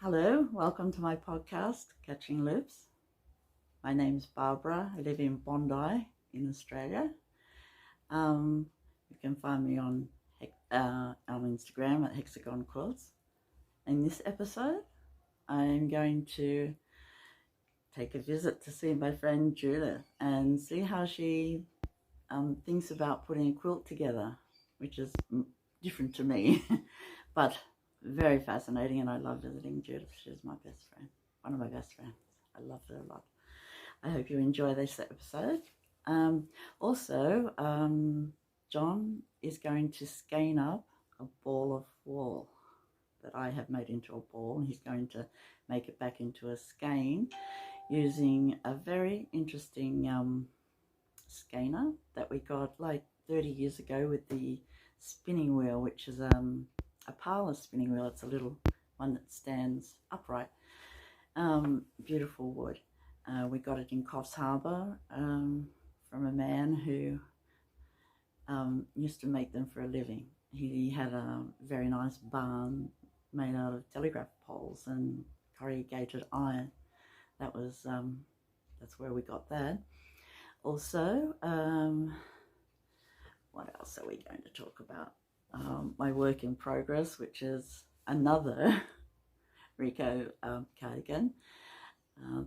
Hello, welcome to my podcast, Catching Loops. My name's Barbara. I live in Bondi in Australia. You can find me on Instagram at Hexagon Quilts. In this episode, I'm going to take a visit to see my friend Judith and see how she thinks about putting a quilt together, which is different to me, but very fascinating, and I love visiting Judith. She's my best friend, one of my best friends. I love her a lot. I hope you enjoy this episode. Also, John is going to skein up a ball of wool that I have made into a ball, and he's going to make it back into a skein using a very interesting Skeiner that we got like 30 years ago with the spinning wheel, which is a parlour spinning wheel. It's a little one that stands upright. Beautiful wood. We got it in Coffs Harbour from a man who used to make them for a living. He had a very nice barn made out of telegraph poles and corrugated iron. That was that's where we got that. Also, what else are we going to talk about? My work in progress, which is another RICO cardigan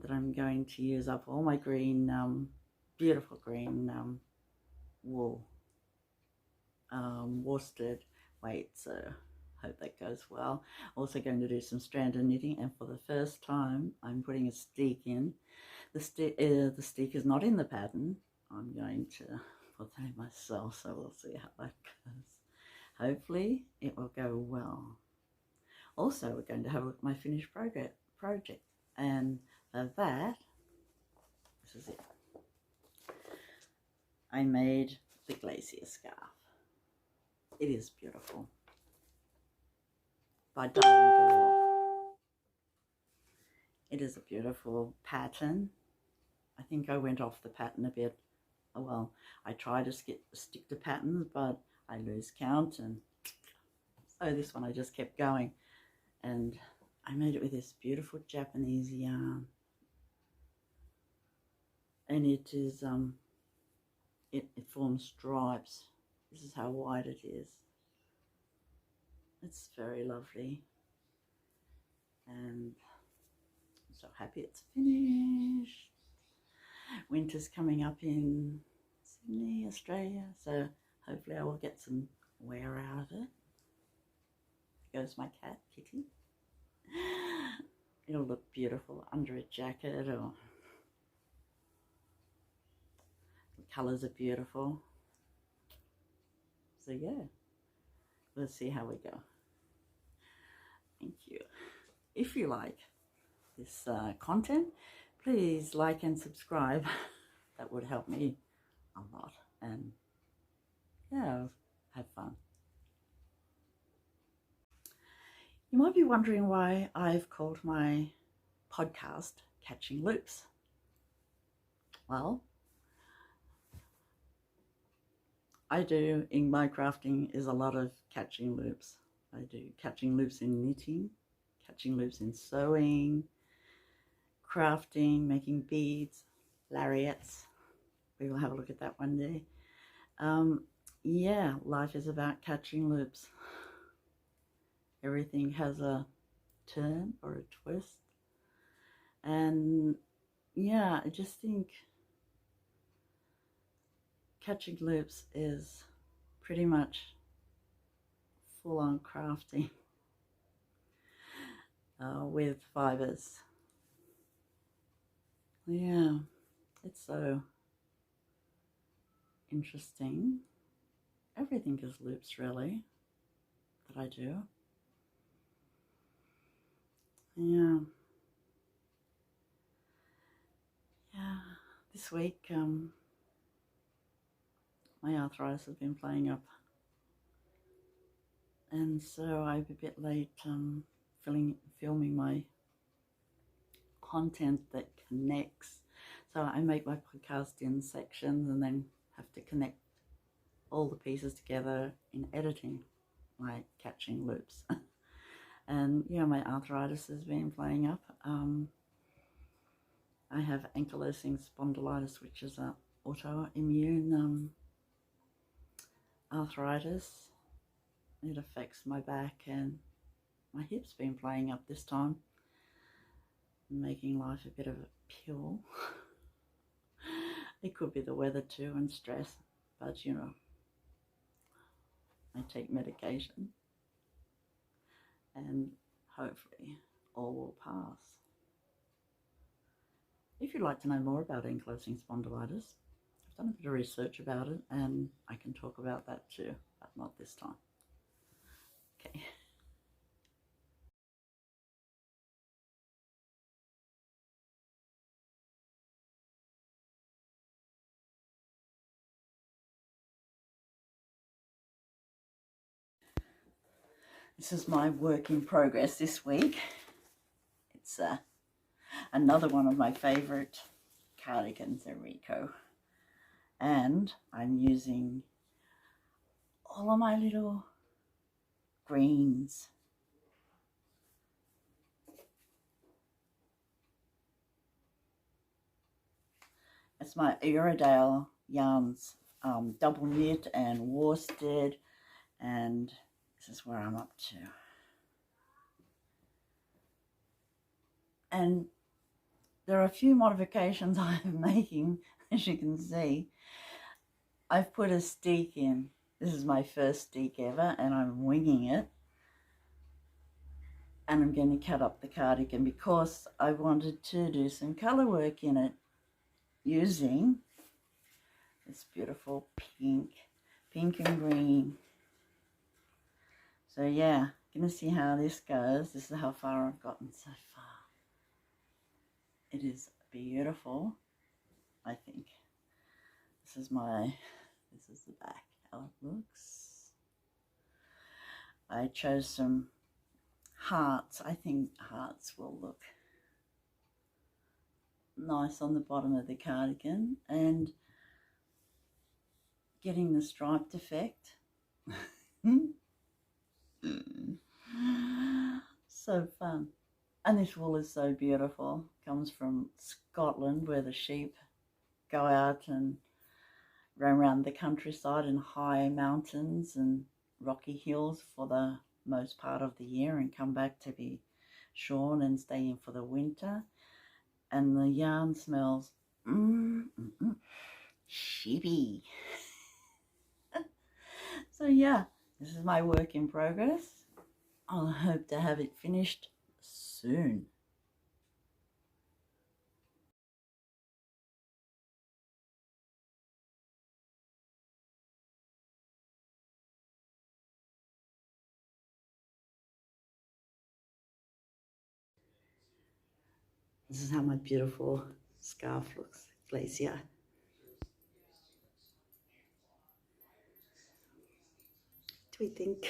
that I'm going to use up all my green, beautiful green wool, worsted weight, so hope that goes well. Also going to do some strand and knitting, and for the first time I'm putting a steek in. The steek is not in the pattern. I'm going to put that in myself, so we'll see how that goes. Hopefully it will go well. Also, we're going to have a look at my finished project, and for that, this is it. I made the Glacier Scarf. It is beautiful, by Jadore. It is a beautiful pattern. I think I went off the pattern a bit. Oh well, I try to stick to patterns, but I lose count, and so this one I just kept going, and I made it with this beautiful Japanese yarn, and it is it forms stripes. This is how wide it is. It's very lovely, and I'm so happy it's finished. Winter's coming up in Sydney, Australia, so hopefully I will get some wear out of it. There goes my cat, Kitty. It'll look beautiful under a jacket, or the colours are beautiful. So yeah, let's see how we go. Thank you. If you like this content, please like and subscribe. That would help me a lot, and yeah, have fun. You might be wondering why I've called my podcast Catching Loops. Well, I do in my crafting is a lot of catching loops. I do catching loops in knitting, catching loops in sewing, crafting, making beads, lariats. We will have a look at that one day. Yeah, life is about catching loops. Everything has a turn or a twist. And yeah, I just think catching loops is pretty much full-on crafting with fibers. Yeah, it's so interesting. Everything is loops, really, that I do. Yeah. This week my arthritis has been playing up, and so I'm a bit late filming my content that connects. So I make my podcast in sections and then have to connect all the pieces together in editing, like catching loops. And yeah, my arthritis has been playing up. I have ankylosing spondylitis, which is an autoimmune arthritis. It affects my back, and my hip's been playing up this time, making life a bit of a pill. It could be the weather too and stress, but you know, I take medication and hopefully all will pass. If you'd like to know more about ankylosing spondylitis, I've done a bit of research about it and I can talk about that too, but not this time. Okay. This is my work in progress this week. It's another one of my favourite cardigans, a RICO. And I'm using all of my little greens. It's my Uradale yarns, double knit and worsted, and this is where I'm up to. And there are a few modifications I'm making, as you can see. I've put a steek in. This is my first steek ever, and I'm winging it. And I'm going to cut up the cardigan because I wanted to do some colour work in it using this beautiful pink and green. So yeah, going to see how this goes. This is how far I've gotten so far. It is beautiful, I think. This is the back, how it looks. I chose some hearts. I think hearts will look nice on the bottom of the cardigan, and getting the striped effect. So fun. And this wool is so beautiful. Comes from Scotland, where the sheep go out and roam around the countryside in high mountains and rocky hills for the most part of the year and come back to be shorn and stay in for the winter. And the yarn smells sheepy. So yeah, this is my work in progress. I'll hope to have it finished soon. This is how my beautiful scarf looks, Glacier. What do we think?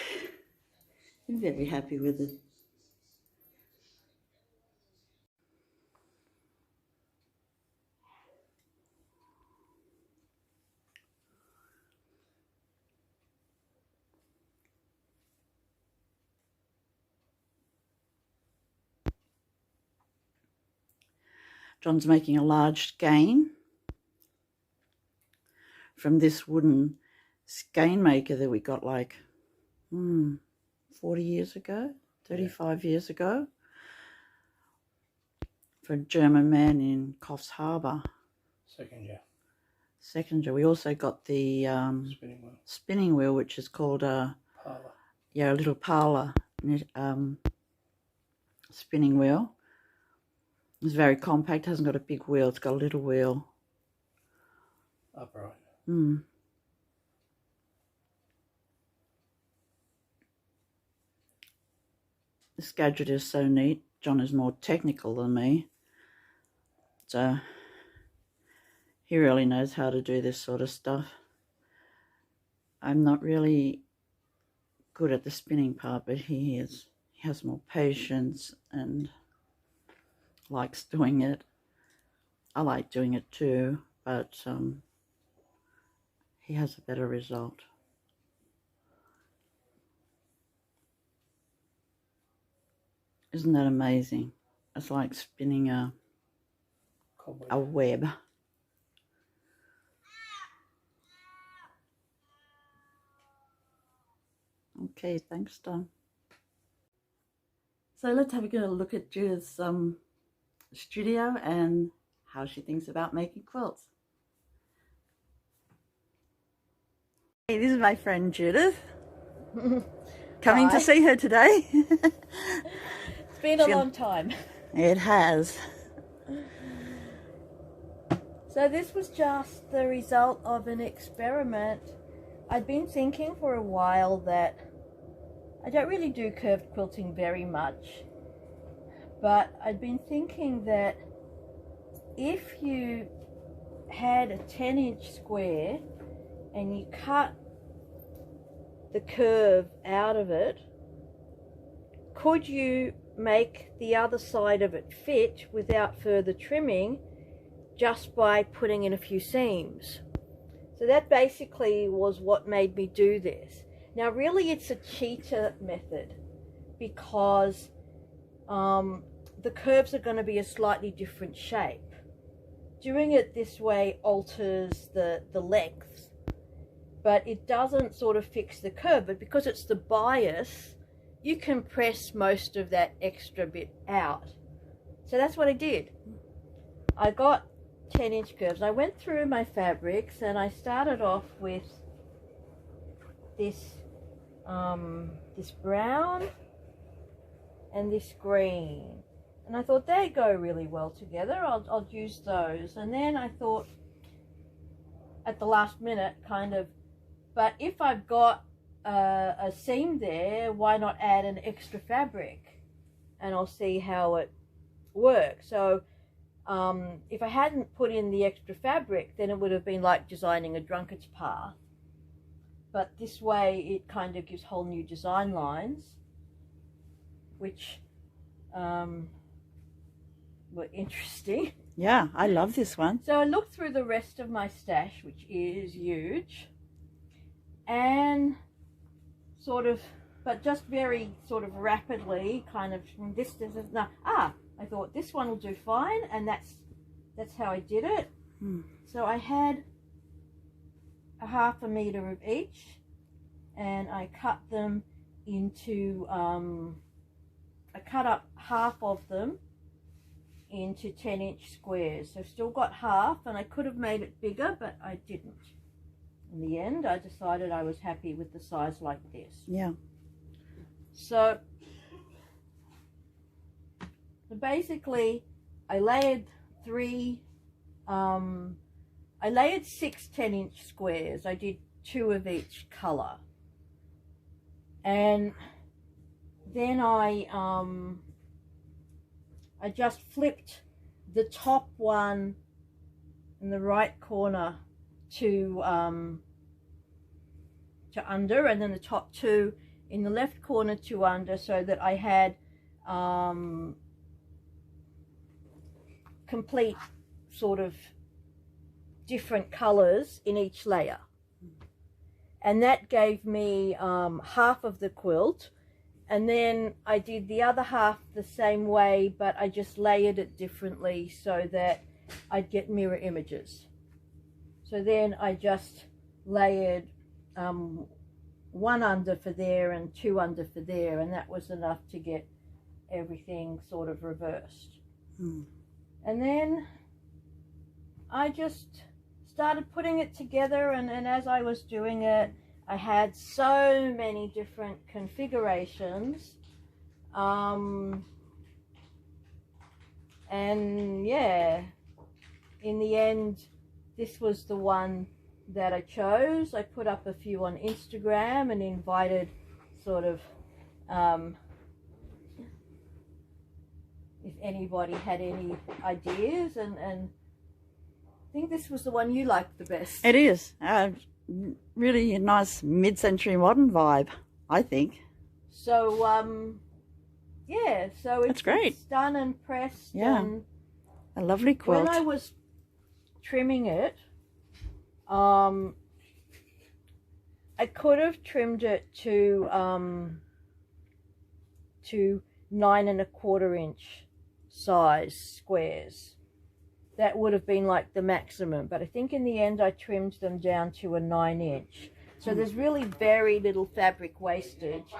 I'm very happy with it. John's making a large skein from this wooden skein maker that we got like 40 years ago, 35 years ago, for a German man in Coffs Harbour. Second year. We also got the spinning wheel, which is called a little parlour spinning wheel. It's very compact, hasn't got a big wheel, it's got a little wheel. Upright. This gadget is so neat. John is more technical than me, so he really knows how to do this sort of stuff. I'm not really good at the spinning part, but he is. He has more patience and likes doing it. I like doing it too, but he has a better result. Isn't that amazing? It's like spinning a web. Okay, thanks, Don. So let's have a look at Judith's studio and how she thinks about making quilts. Hey, this is my friend Judith. Coming to see her today. It's been a long time. It has. So this was just the result of an experiment. I'd been thinking for a while that I don't really do curved quilting very much, but I'd been thinking that if you had a 10-inch square and you cut the curve out of it, could you make the other side of it fit without further trimming just by putting in a few seams? So that basically was what made me do this. Now really it's a cheater method because the curves are going to be a slightly different shape. Doing it this way alters the length, but it doesn't sort of fix the curve. But because it's the bias, you can press most of that extra bit out. So that's what I did. I got 10-inch curves. I went through my fabrics and I started off with this this brown and this green, and I thought they go really well together. I'll use those. And then I thought at the last minute, kind of, but if I've got a seam there, why not add an extra fabric and I'll see how it works. So if I hadn't put in the extra fabric, then it would have been like designing a drunkard's path. But this way it kind of gives whole new design lines, which were interesting. Yeah, I love this one. So I looked through the rest of my stash, which is huge, and sort of, but just very sort of rapidly, kind of from this to this. No, I thought this one will do fine, and that's how I did it. So I had a 1/2 meter of each, and I cut them into I cut up half of them into 10-inch squares. So still got half, and I could have made it bigger, but I didn't. In the end, I decided I was happy with the size like this. Yeah. So basically I layered I layered 6 10-inch squares. I did 2 of each color, and then I just flipped the top one in the right corner to under, and then the top 2 in the left corner to under, so that I had complete sort of different colors in each layer. And that gave me half of the quilt. And then I did the other half the same way, but I just layered it differently so that I'd get mirror images. So then I just layered 1 under for there and 2 under for there, and that was enough to get everything sort of reversed. And then I just started putting it together, and as I was doing it, I had so many different configurations, and yeah, in the end this was the one that I chose. I put up a few on Instagram and invited sort of if anybody had any ideas, and I think this was the one you liked the best. It is. Really a nice mid-century modern vibe, I think. So yeah, so it's great. It's done and pressed. Yeah, and a lovely quilt. When I was trimming it, I could have trimmed it to 9¼ inch size squares. That would have been like the maximum, but I think in the end I trimmed them down to a 9-inch. So there's really very little fabric wastage,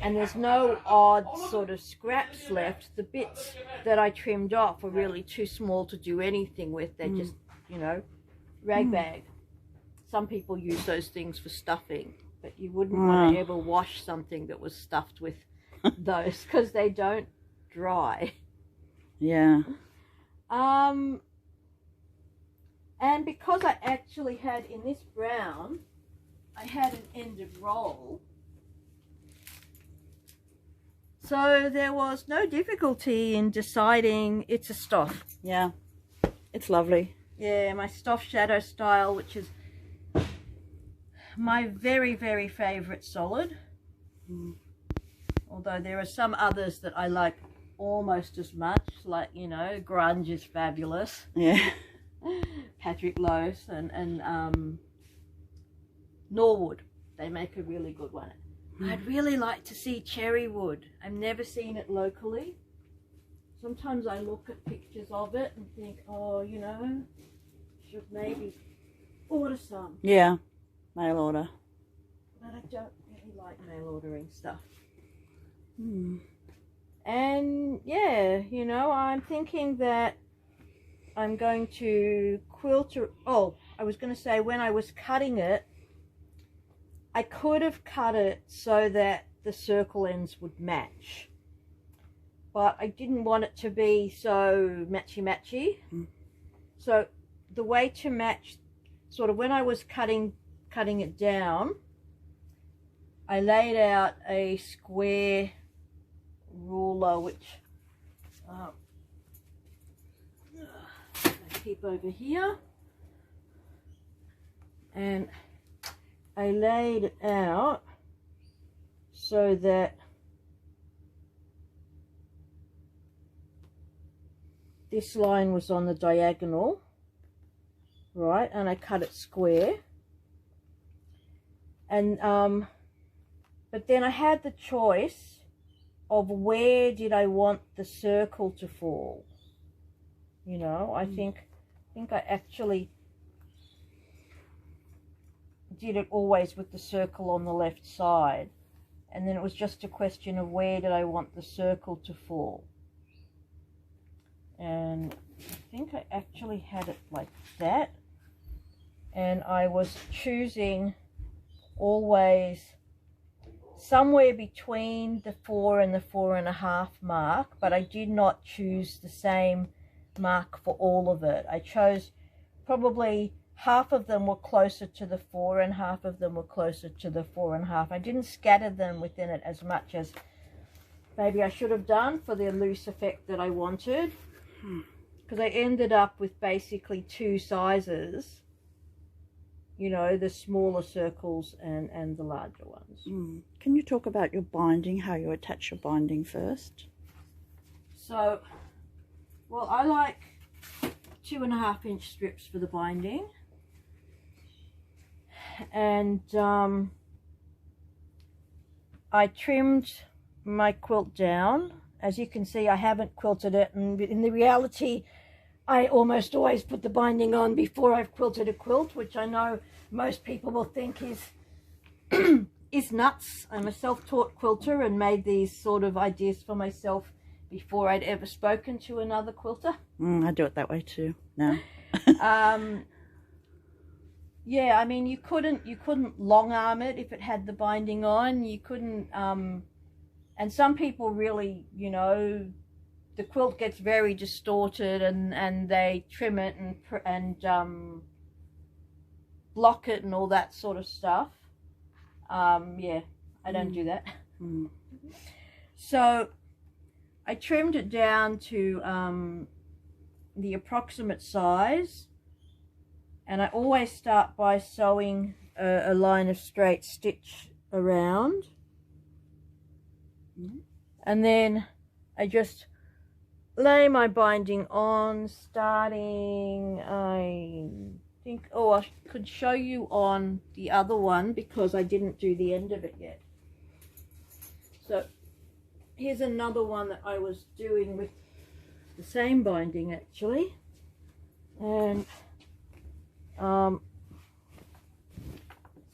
and there's no odd sort of scraps left. The bits that I trimmed off are really too small to do anything with. They're just, you know, rag bag. Some people use those things for stuffing, but you wouldn't want to ever wash something that was stuffed with those, because they don't dry. Yeah. And because I actually had, in this brown, I had an ended roll, so there was no difficulty in deciding it's a Stoff. Yeah, it's lovely. Yeah, my Stoff Shadow style, which is my very, very favourite solid. Although there are some others that I like almost as much, like, you know, Grunge is fabulous. Yeah. Patrick Lose and Norwood, they make a really good one. I'd really like to see cherry wood. I've never seen it locally. Sometimes I look at pictures of it and think, oh, you know, should maybe order some. Yeah, mail order. But I don't really like mail ordering stuff. And yeah, you know, I'm thinking that I'm going to quilt. Oh, I was going to say, when I was cutting it, I could have cut it so that the circle ends would match, but I didn't want it to be so matchy-matchy. So the way to match, sort of when I was cutting it down, I laid out a square ruler, which I keep over here, and I laid it out so that this line was on the diagonal, right, and I cut it square. And but then I had the choice of where did I want the circle to fall. You know, I think I actually did it always with the circle on the left side, and then it was just a question of where did I want the circle to fall. And I think I actually had it like that, and I was choosing always somewhere between the 4 and the 4.5 mark, but I did not choose the same mark for all of it. I chose probably half of them were closer to the 4 and half of them were closer to the 4.5. I didn't scatter them within it as much as maybe I should have done for the loose effect that I wanted, because I ended up with basically 2 sizes, you know, the smaller circles and the larger ones. Can you talk about your binding, how you attach your binding first? So, well, I like 2.5-inch strips for the binding, and I trimmed my quilt down. As you can see, I haven't quilted it, and in the reality, I almost always put the binding on before I've quilted a quilt, which I know most people will think is is nuts. I'm a self-taught quilter and made these sort of ideas for myself before I'd ever spoken to another quilter. I do it that way too now. Yeah, I mean, you couldn't long arm it if it had the binding on. You couldn't, and some people really, you know, the quilt gets very distorted and they trim it and block it and all that sort of stuff. Yeah, I don't do that. So I trimmed it down to the approximate size, and I always start by sewing a line of straight stitch around, and then I just lay my binding on, starting, I think, oh, I could show you on the other one because I didn't do the end of it yet. So here's another one that I was doing with the same binding actually, and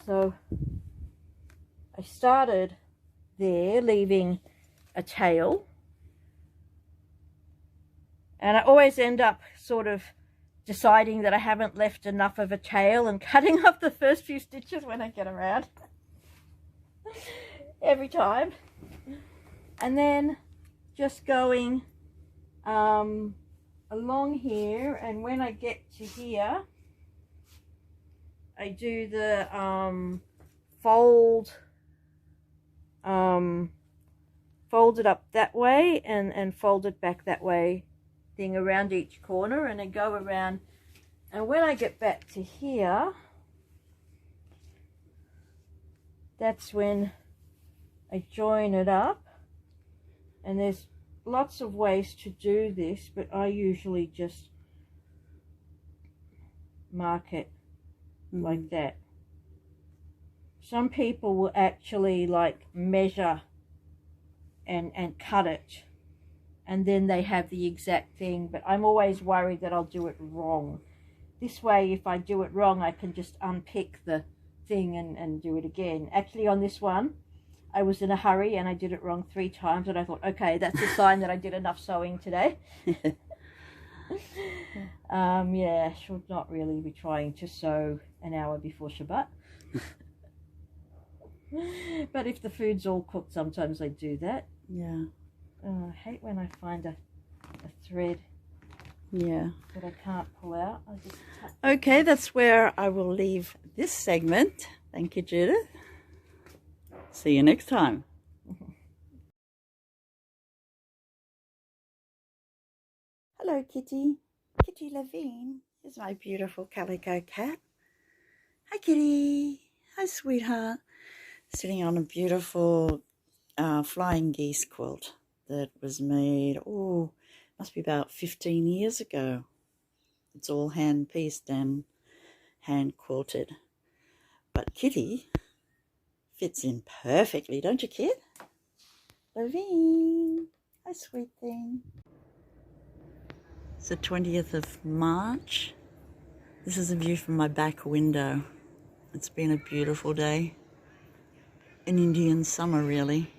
so I started there leaving a tail, and I always end up sort of deciding that I haven't left enough of a tail and cutting off the first few stitches when I get around. Every time. And then just going along here, and when I get to here I do the fold it up that way and fold it back that way thing around each corner, and then go around, and when I get back to here, that's when I join it up. And there's lots of ways to do this, but I usually just mark it like that. Some people will actually like measure and cut it, and then they have the exact thing, but I'm always worried that I'll do it wrong. This way, if I do it wrong, I can just unpick the thing and do it again. Actually, on this one, I was in a hurry and I did it wrong 3 times, and I thought, okay, that's a sign that I did enough sewing today. Yeah, should not really be trying to sew an hour before Shabbat. But if the food's all cooked, sometimes I do that. Yeah. Oh, I hate when I find a thread. Yeah. That I can't pull out. I just Okay, that's where I will leave this segment. Thank you, Judith. See you next time. Hello, Kitty. Kitty Levine is my beautiful calico cat. Hi, Kitty. Hi, sweetheart. Sitting on a beautiful Flying Geese quilt that was made, must be about 15 years ago. It's all hand-pieced and hand-quilted. But Kitty fits in perfectly, don't you, kid? Levine, hi, sweet thing. It's the 20th of March. This is a view from my back window. It's been a beautiful day. An Indian summer, really.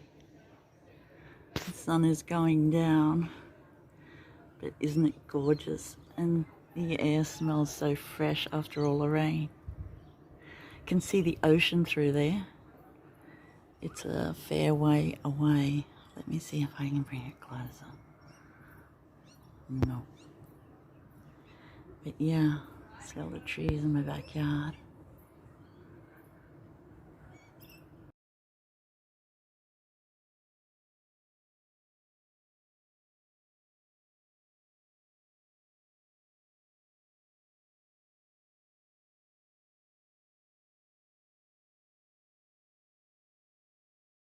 The sun is going down, but isn't it gorgeous? And the air smells so fresh after all the rain. You can see the ocean through there. It's a fair way away. Let me see if I can bring it closer. No. But yeah, see all the trees in my backyard.